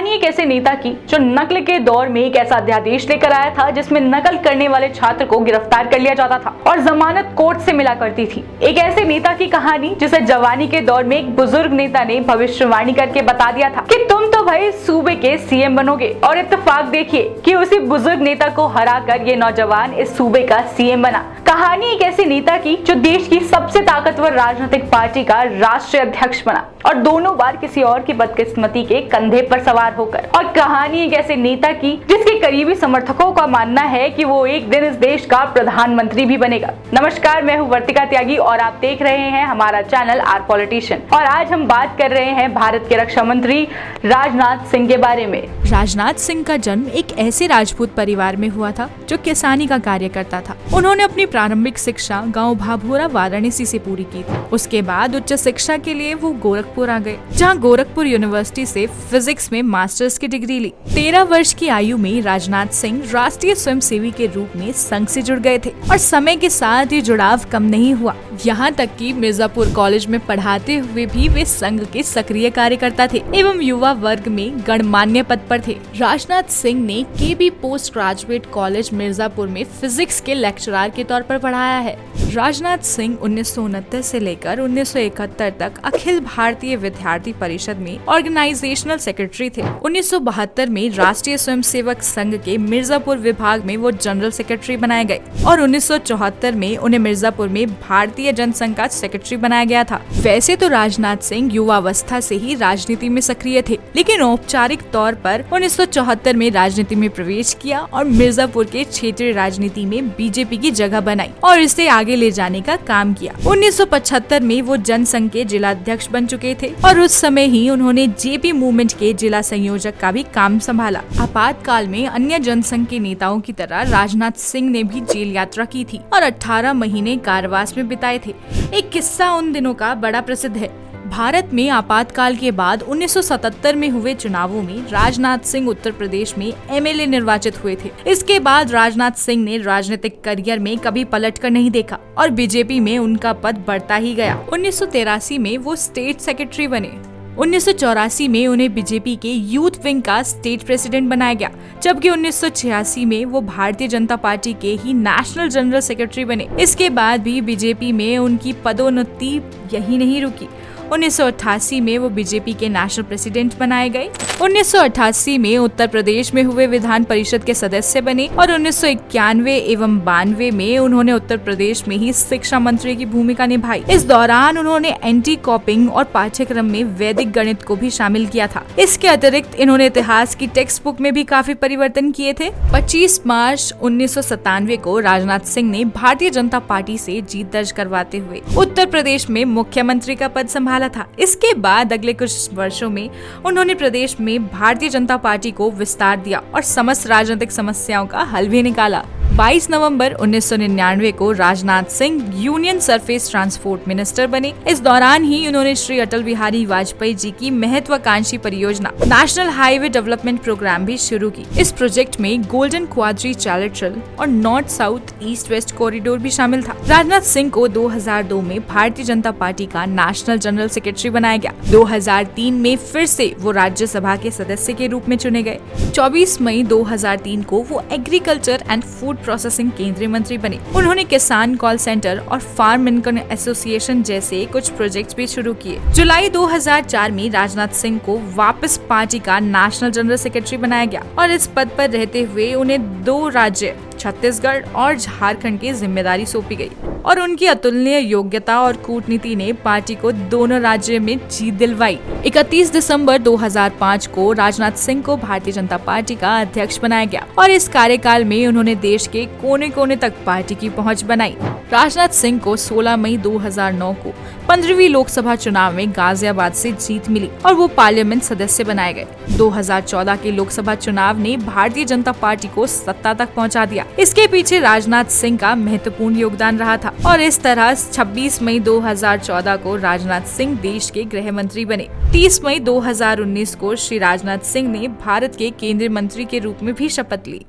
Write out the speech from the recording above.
कहानी एक ऐसे नेता की जो नकल के दौर में एक ऐसा अध्यादेश लेकर आया था जिसमें नकल करने वाले छात्र को गिरफ्तार कर लिया जाता था और जमानत कोर्ट से मिला करती थी। एक ऐसे नेता की कहानी जिसे जवानी के दौर में एक बुजुर्ग नेता ने भविष्यवाणी करके बता दिया था कि तुम तो भाई सूबे के सीएम बनोगे, और इत्तेफाक देखिए कि उसी बुजुर्ग नेता को हराकर ये नौजवान इस सूबे का सीएम बना। कहानी एक ऐसे नेता की जो देश की सबसे ताकतवर राजनीतिक पार्टी का राष्ट्रीय अध्यक्ष बना और दोनों बार किसी और की बदकिस्मती के कंधे पर सवार होकर। और कहानी एक ऐसे नेता की जिसके करीबी समर्थकों का मानना है कि वो एक दिन इस देश का प्रधानमंत्री भी बनेगा। नमस्कार, मैं हूँ वर्तिका त्यागी और आप देख रहे हैं हमारा चैनल आर पॉलिटिशियन। और आज हम बात कर रहे हैं भारत के रक्षा मंत्री राजनाथ सिंह के बारे में। राजनाथ सिंह का जन्म एक ऐसे राजपूत परिवार में हुआ था जो किसानी का कार्य करता था। उन्होंने अपनी प्रारंभिक शिक्षा गांव भाभोरा वाराणसी से पूरी की थी। उसके बाद उच्च शिक्षा के लिए वो गोरखपुर आ गए, जहां गोरखपुर यूनिवर्सिटी से फिजिक्स में मास्टर्स की डिग्री ली। 13 वर्ष की आयु में राजनाथ सिंह राष्ट्रीय स्वयंसेवी के रूप में संघ से जुड़ गए थे और समय के साथ ये जुड़ाव कम नहीं हुआ। यहाँ तक कि मिर्जापुर कॉलेज में पढ़ाते हुए भी वे संघ के सक्रिय कार्यकर्ता थे एवं युवा वर्ग में गणमान्य पद पर थे। राजनाथ सिंह ने केबी पोस्ट ग्रेजुएट कॉलेज मिर्जापुर में फिजिक्स के लेक्चरर के तौर पर पढ़ाया है। राजनाथ सिंह 1969 से लेकर 1971 तक अखिल भारतीय विद्यार्थी परिषद में ऑर्गेनाइजेशनल सेक्रेटरी थे। 1972 में राष्ट्रीय स्वयंसेवक संघ के मिर्जापुर विभाग में वो जनरल सेक्रेटरी बनाए गए और 1974 में उन्हें मिर्जापुर में भारतीय जनसंघ का सेक्रेटरी बनाया गया था। वैसे तो राजनाथ सिंह युवावस्था से ही राजनीति में सक्रिय थे, लेकिन औपचारिक तौर पर 1974 में राजनीति में प्रवेश किया और मिर्जापुर के क्षेत्रीय राजनीति में बीजेपी की जगह बनाई और इसे आगे ले जाने का काम किया। 1975 में वो जनसंघ के जिला अध्यक्ष बन चुके थे और उस समय ही उन्होंने जेपी मूवमेंट के जिला संयोजक का भी काम संभाला। आपातकाल में अन्य जनसंघ के नेताओं की तरह राजनाथ सिंह ने भी जेल यात्रा की थी और 18 महीने कारावास में बिताए थे। एक किस्सा उन दिनों का बड़ा प्रसिद्ध है। भारत में आपातकाल के बाद 1977 में हुए चुनावों में राजनाथ सिंह उत्तर प्रदेश में एमएलए निर्वाचित हुए थे। इसके बाद राजनाथ सिंह ने राजनीतिक करियर में कभी पलटकर नहीं देखा और बीजेपी में उनका पद बढ़ता ही गया। 1983 में वो स्टेट सेक्रेटरी बने। 1984 में उन्हें बीजेपी के यूथ विंग का स्टेट प्रेसिडेंट बनाया गया, जबकि 1986 में वो भारतीय जनता पार्टी के ही नेशनल जनरल सेक्रेटरी बने। इसके बाद भी बीजेपी में उनकी पदोन्नति यही नहीं रुकी। 1988 में वो बीजेपी के नेशनल प्रेसिडेंट बनाए गए। 1988 में उत्तर प्रदेश में हुए विधान परिषद के सदस्य बने और 1991 एवं 92 में उन्होंने उत्तर प्रदेश में ही शिक्षा मंत्री की भूमिका निभाई। इस दौरान उन्होंने एंटी कॉपिंग और पाठ्यक्रम में वैदिक गणित को भी शामिल किया था। इसके अतिरिक्त इन्होंने इतिहास की टेक्स्ट बुक में भी काफी परिवर्तन किए थे। 25 मार्च 1997 को राजनाथ सिंह ने भारतीय जनता पार्टी से जीत दर्ज करवाते हुए उत्तर प्रदेश में मुख्यमंत्री का पद संभाला था। इसके बाद अगले कुछ वर्षों में उन्होंने प्रदेश में भारतीय जनता पार्टी को विस्तार दिया और समस्त राजनीतिक समस्याओं का हल भी निकाला। 22 नवंबर 1999 को Rajnath Singh union surface transport minister बने। इस दौरान ही उन्होंने श्री अटल बिहारी वाजपेयी जी की महत्वाकांक्षी परियोजना नेशनल हाईवे डेवलपमेंट प्रोग्राम भी शुरू की। इस प्रोजेक्ट में गोल्डन क्वाड्रिलैटरल और north south east west corridor भी शामिल था। राजनाथ सिंह को 2002 में भारतीय जनता पार्टी का नेशनल जनरल सेक्रेटरी बनाया गया। 2003 में फिर से वो राज्यसभा के सदस्य के रूप में चुने गए। 24 मई 2003 को वो एग्रीकल्चर एंड फूड प्रोसेसिंग केंद्रीय मंत्री बने। उन्होंने किसान कॉल सेंटर और फार्म इनकम एसोसिएशन जैसे कुछ प्रोजेक्ट्स भी शुरू किए। जुलाई 2004 में राजनाथ सिंह को वापस पार्टी का नेशनल जनरल सेक्रेटरी बनाया गया और इस पद पर रहते हुए उन्हें 2 राज्य छत्तीसगढ़ और झारखंड की जिम्मेदारी सौंपी गई और उनकी अतुलनीय योग्यता और कूटनीति ने पार्टी को दोनों राज्यों में जीत दिलवाई। 31 दिसंबर 2005 को राजनाथ सिंह को भारतीय जनता पार्टी का अध्यक्ष बनाया गया और इस कार्यकाल में उन्होंने देश के कोने कोने तक पार्टी की पहुंच बनाई। राजनाथ सिंह को 16 मई 2009 को 15वीं लोकसभा चुनाव में गाजियाबाद से जीत मिली और वो पार्लियामेंट सदस्य बनाए गए। 2014 के लोकसभा चुनाव ने भारतीय जनता पार्टी को सत्ता तक पहुंचा दिया। इसके पीछे राजनाथ सिंह का महत्वपूर्ण योगदान रहा था और इस तरह 26 मई 2014 को राजनाथ सिंह देश के गृह मंत्री बने। 30 मई 2019 को श्री राजनाथ सिंह ने भारत के केंद्रीय मंत्री के रूप में भी शपथ ली।